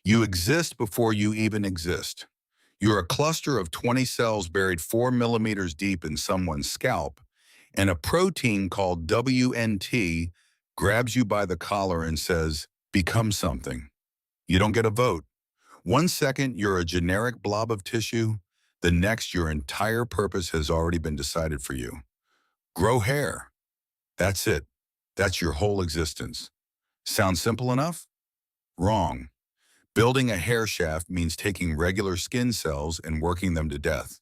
You exist before you even exist. You're a cluster of 20 cells buried 4 millimeters deep in someone's scalp, and a protein called WNT grabs you by the collar and says, become something. You don't get a vote. One second, you're a generic blob of tissue. The next, your entire purpose has already been decided for you. Grow hair. That's it. That's your whole existence. Sounds simple enough? Wrong. Building a hair shaft means taking regular skin cells and working them to death.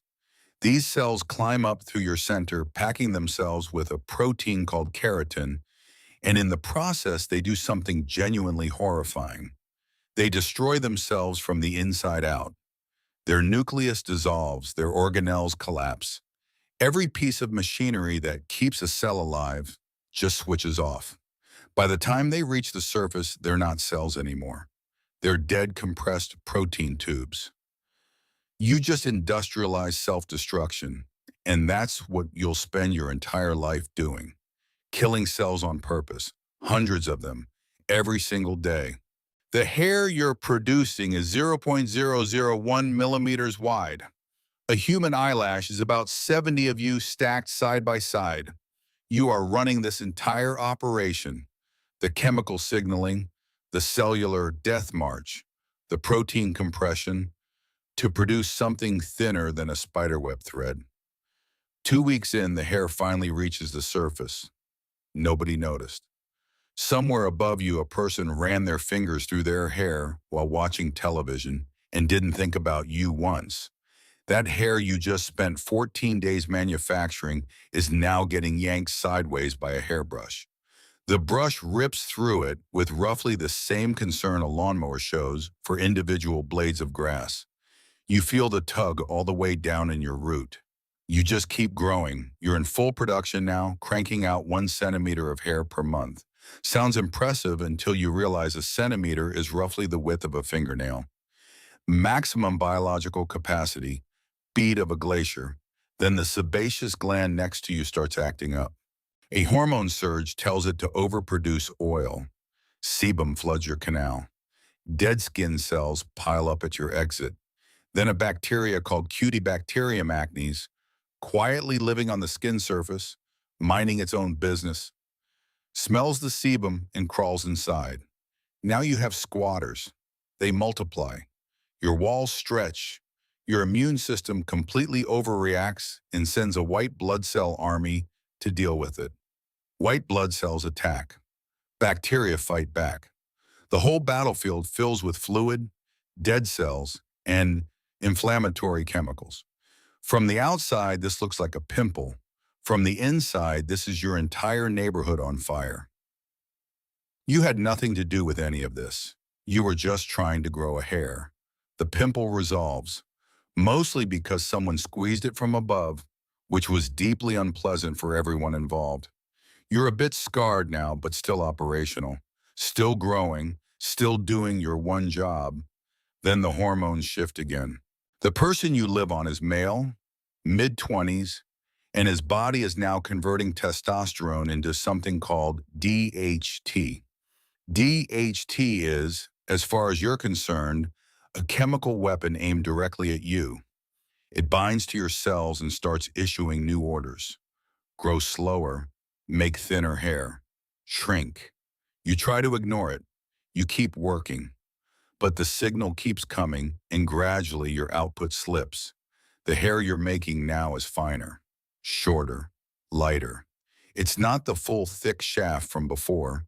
These cells climb up through your center, packing themselves with a protein called keratin, and in the process, they do something genuinely horrifying. They destroy themselves from the inside out. Their nucleus dissolves, their organelles collapse. Every piece of machinery that keeps a cell alive just switches off. By the time they reach the surface, they're not cells anymore. They're dead compressed protein tubes. You just industrialize self-destruction, and that's what you'll spend your entire life doing. Killing cells on purpose, hundreds of them, every single day. The hair you're producing is 0.001 millimeters wide. A human eyelash is about 70 of you stacked side by side. You are running this entire operation. The chemical signaling, the cellular death march, the protein compression, to produce something thinner than a spiderweb thread. 2 weeks in, the hair finally reaches the surface. Nobody noticed. Somewhere above you, a person ran their fingers through their hair while watching television and didn't think about you once. That hair you just spent 14 days manufacturing is now getting yanked sideways by a hairbrush. The brush rips through it with roughly the same concern a lawnmower shows for individual blades of grass. You feel the tug all the way down in your root. You just keep growing. You're in full production now, cranking out 1 centimeter of hair per month. Sounds impressive until you realize a centimeter is roughly the width of a fingernail. Maximum biological capacity, bead of a glacier. Then the sebaceous gland next to you starts acting up. A hormone surge tells it to overproduce oil. Sebum floods your canal. Dead skin cells pile up at your exit. Then a bacteria called Cutibacterium acnes, quietly living on the skin surface, minding its own business, smells the sebum and crawls inside. Now you have squatters. They multiply. Your walls stretch. Your immune system completely overreacts and sends a white blood cell army to deal with it. White blood cells attack. Bacteria fight back. The whole battlefield fills with fluid, dead cells, and inflammatory chemicals. From the outside, this looks like a pimple. From the inside, this is your entire neighborhood on fire. You had nothing to do with any of this. You were just trying to grow a hair. The pimple resolves, mostly because someone squeezed it from above, which was deeply unpleasant for everyone involved. You're a bit scarred now, but still operational, still growing, still doing your one job. Then the hormones shift again. The person you live on is male, mid-20s, and his body is now converting testosterone into something called DHT. DHT is, as far as you're concerned, a chemical weapon aimed directly at you. It binds to your cells and starts issuing new orders. Grow slower, make thinner hair, shrink. You try to ignore it. You keep working. But the signal keeps coming, and gradually your output slips. The hair you're making now is finer, shorter, lighter. It's not the full thick shaft from before.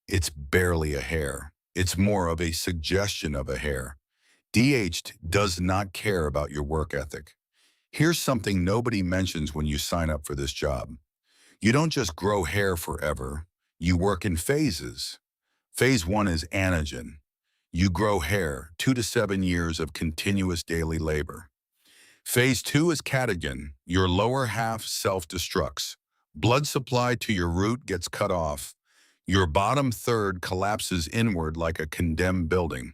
It's barely a hair. It's more of a suggestion of a hair. DHT does not care about your work ethic. Here's something nobody mentions when you sign up for this job. You don't just grow hair forever. You work in phases. Phase 1 is anagen. You grow hair, 2 to 7 years of continuous daily labor. Phase 2 is catagen. Your lower half self-destructs. Blood supply to your root gets cut off. Your bottom third collapses inward like a condemned building.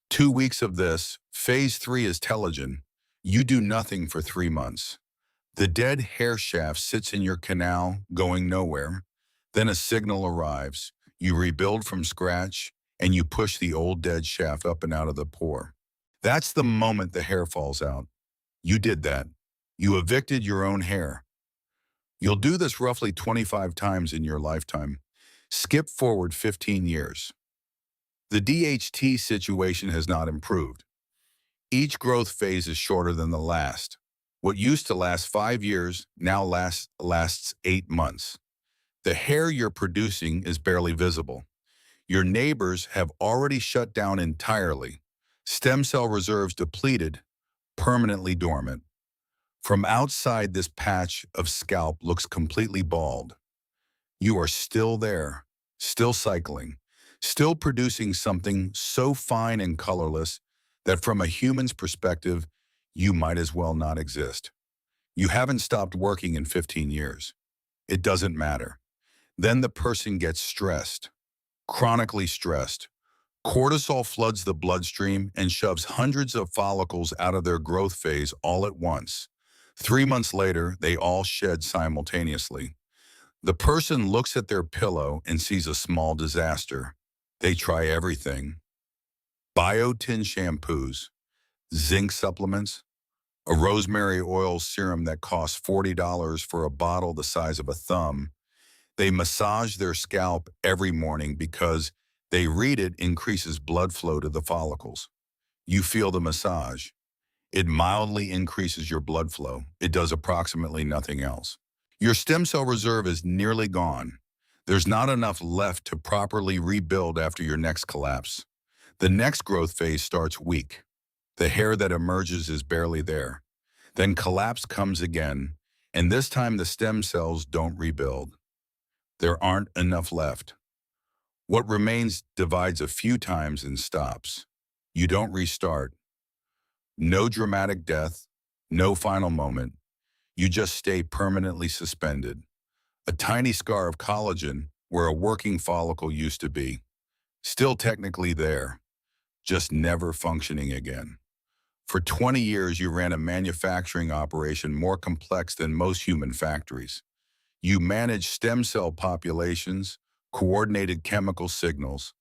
2 weeks of this. Phase 3 is telogen. You do nothing for 3 months. The dead hair shaft sits in your canal, going nowhere. Then a signal arrives. You rebuild from scratch, and you push the old dead shaft up and out of the pore. That's the moment the hair falls out. You did that. You evicted your own hair. You'll do this roughly 25 times in your lifetime. Skip forward 15 years. The DHT situation has not improved. Each growth phase is shorter than the last. What used to last 5 years now lasts 8 months. The hair you're producing is barely visible. Your neighbors have already shut down entirely. Stem cell reserves depleted, permanently dormant. From outside, this patch of scalp looks completely bald. You are still there, still cycling, still producing something so fine and colorless that from a human's perspective, you might as well not exist. You haven't stopped working in 15 years. It doesn't matter. Then the person gets stressed, chronically stressed. Cortisol floods the bloodstream and shoves hundreds of follicles out of their growth phase all at once. 3 months later, they all shed simultaneously. The person looks at their pillow and sees a small disaster. They try everything. Biotin shampoos, zinc supplements, a rosemary oil serum that costs $40 for a bottle the size of a thumb. They massage their scalp every morning because they read it increases blood flow to the follicles. You feel the massage. It mildly increases your blood flow. It does approximately nothing else. Your stem cell reserve is nearly gone. There's not enough left to properly rebuild after your next collapse. The next growth phase starts weak. The hair that emerges is barely there. Then collapse comes again, and this time the stem cells don't rebuild. There aren't enough left. What remains divides a few times and stops. You don't restart. No dramatic death, no final moment. You just stay permanently suspended. A tiny scar of collagen where a working follicle used to be. Still technically there, just never functioning again. For 20 years, you ran a manufacturing operation more complex than most human factories. You managed stem cell populations, coordinated chemical signals,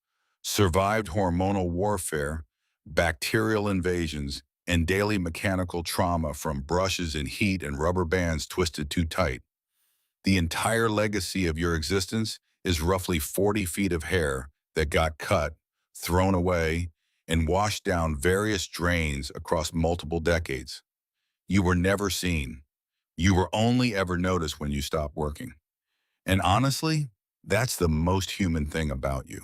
survived hormonal warfare, bacterial invasions, and daily mechanical trauma from brushes and heat and rubber bands twisted too tight. The entire legacy of your existence is roughly 40 feet of hair that got cut, thrown away, and washed down various drains across multiple decades. You were never seen. You were only ever noticed when you stopped working. And honestly, that's the most human thing about you.